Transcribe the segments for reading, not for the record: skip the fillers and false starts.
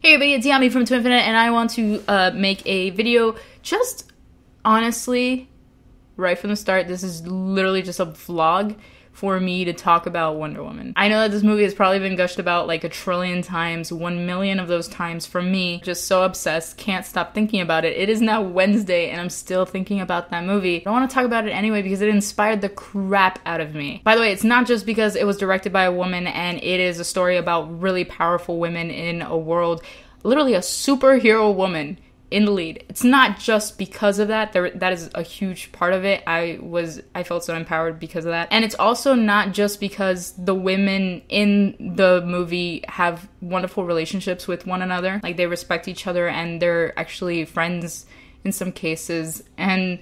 Hey everybody, it's Yami from Twinfinite, and I want to make a video just honestly, right from the start. This is literally just a vlog for me to talk about Wonder Woman. I know that this movie has probably been gushed about like 1 trillion times, 1 million of those times for me. Just so obsessed, can't stop thinking about it. It is now Wednesday and I'm still thinking about that movie. I want to talk about it anyway because it inspired the crap out of me. By the way, it's not just because it was directed by a woman and it is a story about really powerful women in a world, literally a superhero woman in the lead. It's not just because of that. That is a huge part of it. I felt so empowered because of that. And it's also not just because the women in the movie have wonderful relationships with one another. Like, they respect each other and they're actually friends in some cases, and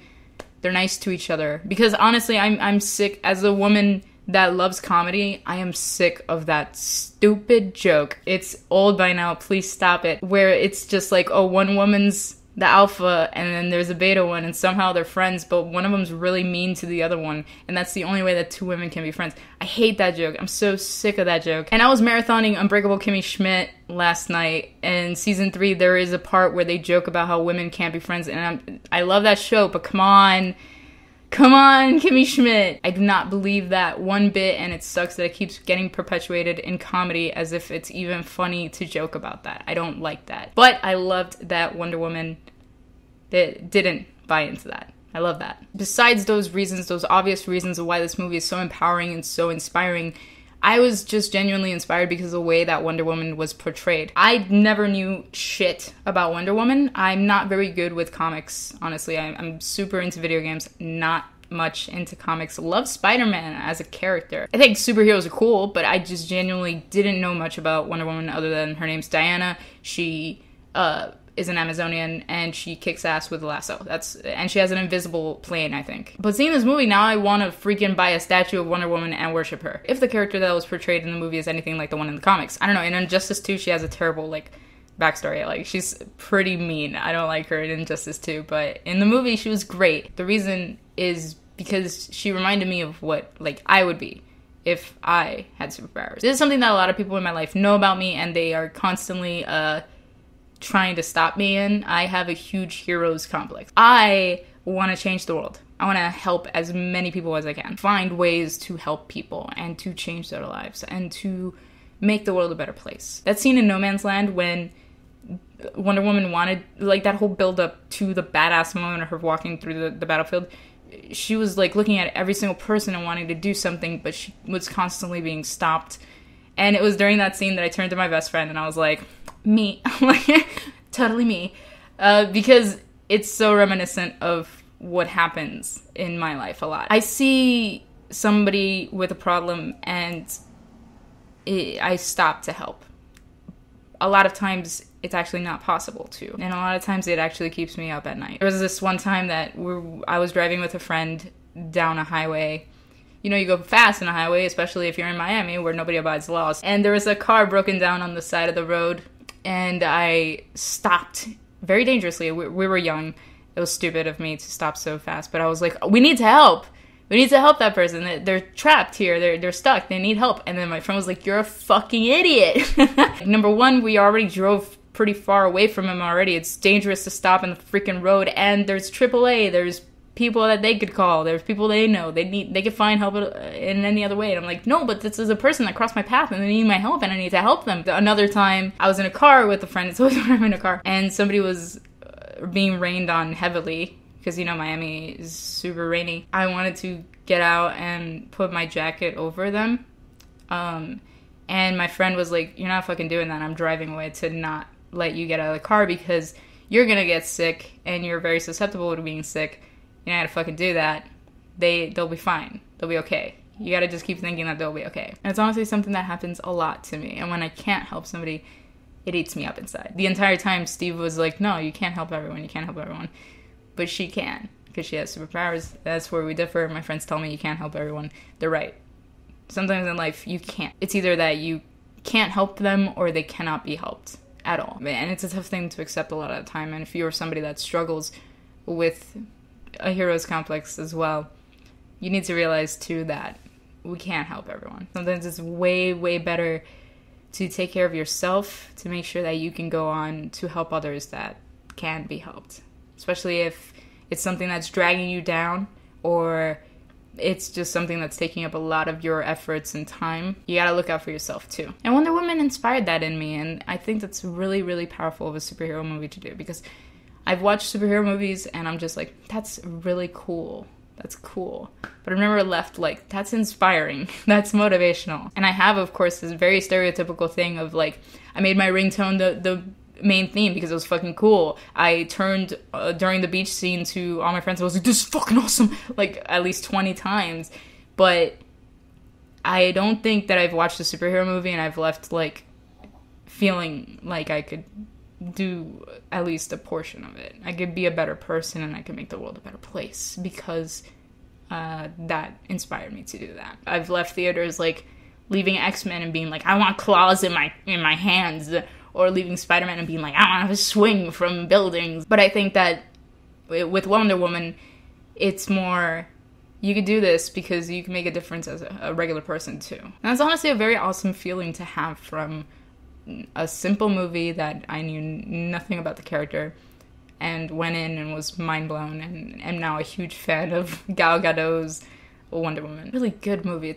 they're nice to each other. Because honestly, I'm sick as a woman that loves comedy. I am sick of that stupid joke. It's old by now, please stop it. Where it's just like, oh, one woman's the alpha and then there's a beta one and somehow they're friends, but one of them's really mean to the other one and that's the only way that two women can be friends. I hate that joke. I'm so sick of that joke. And I was marathoning Unbreakable Kimmy Schmidt last night, and in season 3 there is a part where they joke about how women can't be friends, and I love that show, but come on, Kimmy Schmidt. I do not believe that one bit, and it sucks that it keeps getting perpetuated in comedy as if it's even funny to joke about that. I don't like that. But I loved that Wonder Woman didn't buy into that. I love that. Besides those reasons, those obvious reasons of why this movie is so empowering and so inspiring, I was just genuinely inspired because of the way that Wonder Woman was portrayed. I never knew shit about Wonder Woman. I'm not very good with comics, honestly. I'm super into video games, not much into comics. Love Spider-Man as a character. I think superheroes are cool, but I just genuinely didn't know much about Wonder Woman other than her name's Diana. She is an Amazonian, and she kicks ass with a lasso. And she has an invisible plane, I think. But seeing this movie, now I want to freaking buy a statue of Wonder Woman and worship her. If the character that was portrayed in the movie is anything like the one in the comics. I don't know, in Injustice 2, she has a terrible, backstory. She's pretty mean. I don't like her in Injustice 2, but in the movie, she was great. The reason is because she reminded me of what, I would be if I had superpowers. This is something that a lot of people in my life know about me, and they are constantly, trying to stop me in. I have a huge heroes complex. I want to change the world. I want to help as many people as I can. Find ways to help people and to change their lives and to make the world a better place. That scene in No Man's Land when Wonder Woman wanted, that whole build up to the badass moment of her walking through the battlefield, she was looking at every single person and wanting to do something, but she was constantly being stopped. And it was during that scene that I turned to my best friend and I was like, me. Totally me. Because it's so reminiscent of what happens in my life a lot. I see somebody with a problem and I stop to help. A lot of times it's actually not possible to. And a lot of times it actually keeps me up at night. There was this one time that I was driving with a friend down a highway. You know, you go fast in a highway, especially if you're in Miami where nobody abides the laws. And there was a car broken down on the side of the road, and I stopped very dangerously. We were young. It was stupid of me to stop so fast, but I was like, we need to help. We need to help that person. They're trapped here. They're stuck. They need help. And then my friend was like, you're a fucking idiot. Number one, we already drove pretty far away from him already. It's dangerous to stop in the freaking road, and there's AAA. There's people that they could call. There's people they know. They could find help in any other way. And I'm like, no, but this is a person that crossed my path and they need my help and I need to help them. Another time, I was in a car with a friend. It's always when I'm in a car. And somebody was being rained on heavily because, Miami is super rainy. I wanted to get out and put my jacket over them. And my friend was like, you're not fucking doing that. I'm driving away to not let you get out of the car because you're going to get sick and you're very susceptible to being sick. You know how to fucking do that. They'll be fine. They'll be okay. You gotta just keep thinking that they'll be okay. And it's honestly something that happens a lot to me. And when I can't help somebody, it eats me up inside. The entire time, Steve was like, no, you can't help everyone. You can't help everyone. But she can, because she has superpowers. That's where we differ. My friends tell me you can't help everyone. They're right. Sometimes in life, you can't. It's either that you can't help them or they cannot be helped at all. And it's a tough thing to accept a lot of the time. And if you're somebody that struggles with a hero's complex as well, you need to realize too that we can't help everyone. Sometimes it's way, way better to take care of yourself, to make sure that you can go on to help others that can be helped. Especially if it's something that's dragging you down, or it's just something that's taking up a lot of your efforts and time. You gotta look out for yourself too. And Wonder Woman inspired that in me, and I think that's really, really powerful of a superhero movie to do, because I've watched superhero movies and I'm just like, that's really cool. That's cool. But I've never left like, that's inspiring. That's motivational. And I have, of course, this very stereotypical thing of like, I made my ringtone the main theme because it was fucking cool. I turned during the beach scene to all my friends. I was like, this is fucking awesome, like at least 20 times. But I don't think that I've watched a superhero movie and I've left like feeling like I could do at least a portion of it. I could be a better person and I could make the world a better place, because that inspired me to do that. I've left theaters like leaving X-Men and being like, I want claws in my hands, or leaving Spider-Man and being like, I want to swing from buildings. But I think that with Wonder Woman, it's more, you could do this because you can make a difference as a regular person too. And that's honestly a very awesome feeling to have from a simple movie that I knew nothing about the character and went in and was mind blown, and am now a huge fan of Gal Gadot's Wonder Woman. Really good movie.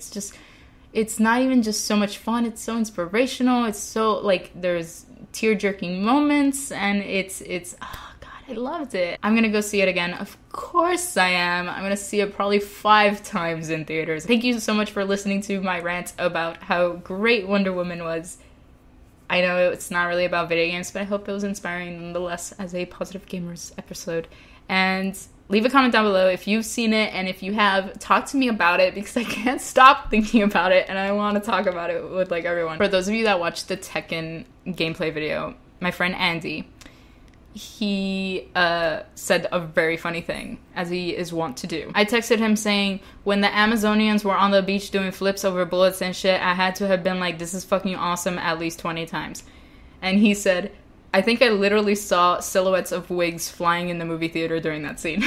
It's not even just so much fun, it's so inspirational, it's so, like, there's tear-jerking moments, and it's oh god, I loved it. I'm gonna go see it again. Of course I am. I'm gonna see it probably 5 times in theaters. Thank you so much for listening to my rant about how great Wonder Woman was. I know it's not really about video games, but I hope it was inspiring nonetheless as a Positive Gamers episode. And leave a comment down below if you've seen it, and if you have, talk to me about it, because I can't stop thinking about it and I want to talk about it with like everyone. For those of you that watched the Tekken gameplay video, my friend Andy, he said a very funny thing, as he is wont to do. I texted him saying, when the Amazonians were on the beach doing flips over bullets and shit, I had to have been like, this is fucking awesome at least 20 times. And he said, I think I literally saw silhouettes of wigs flying in the movie theater during that scene.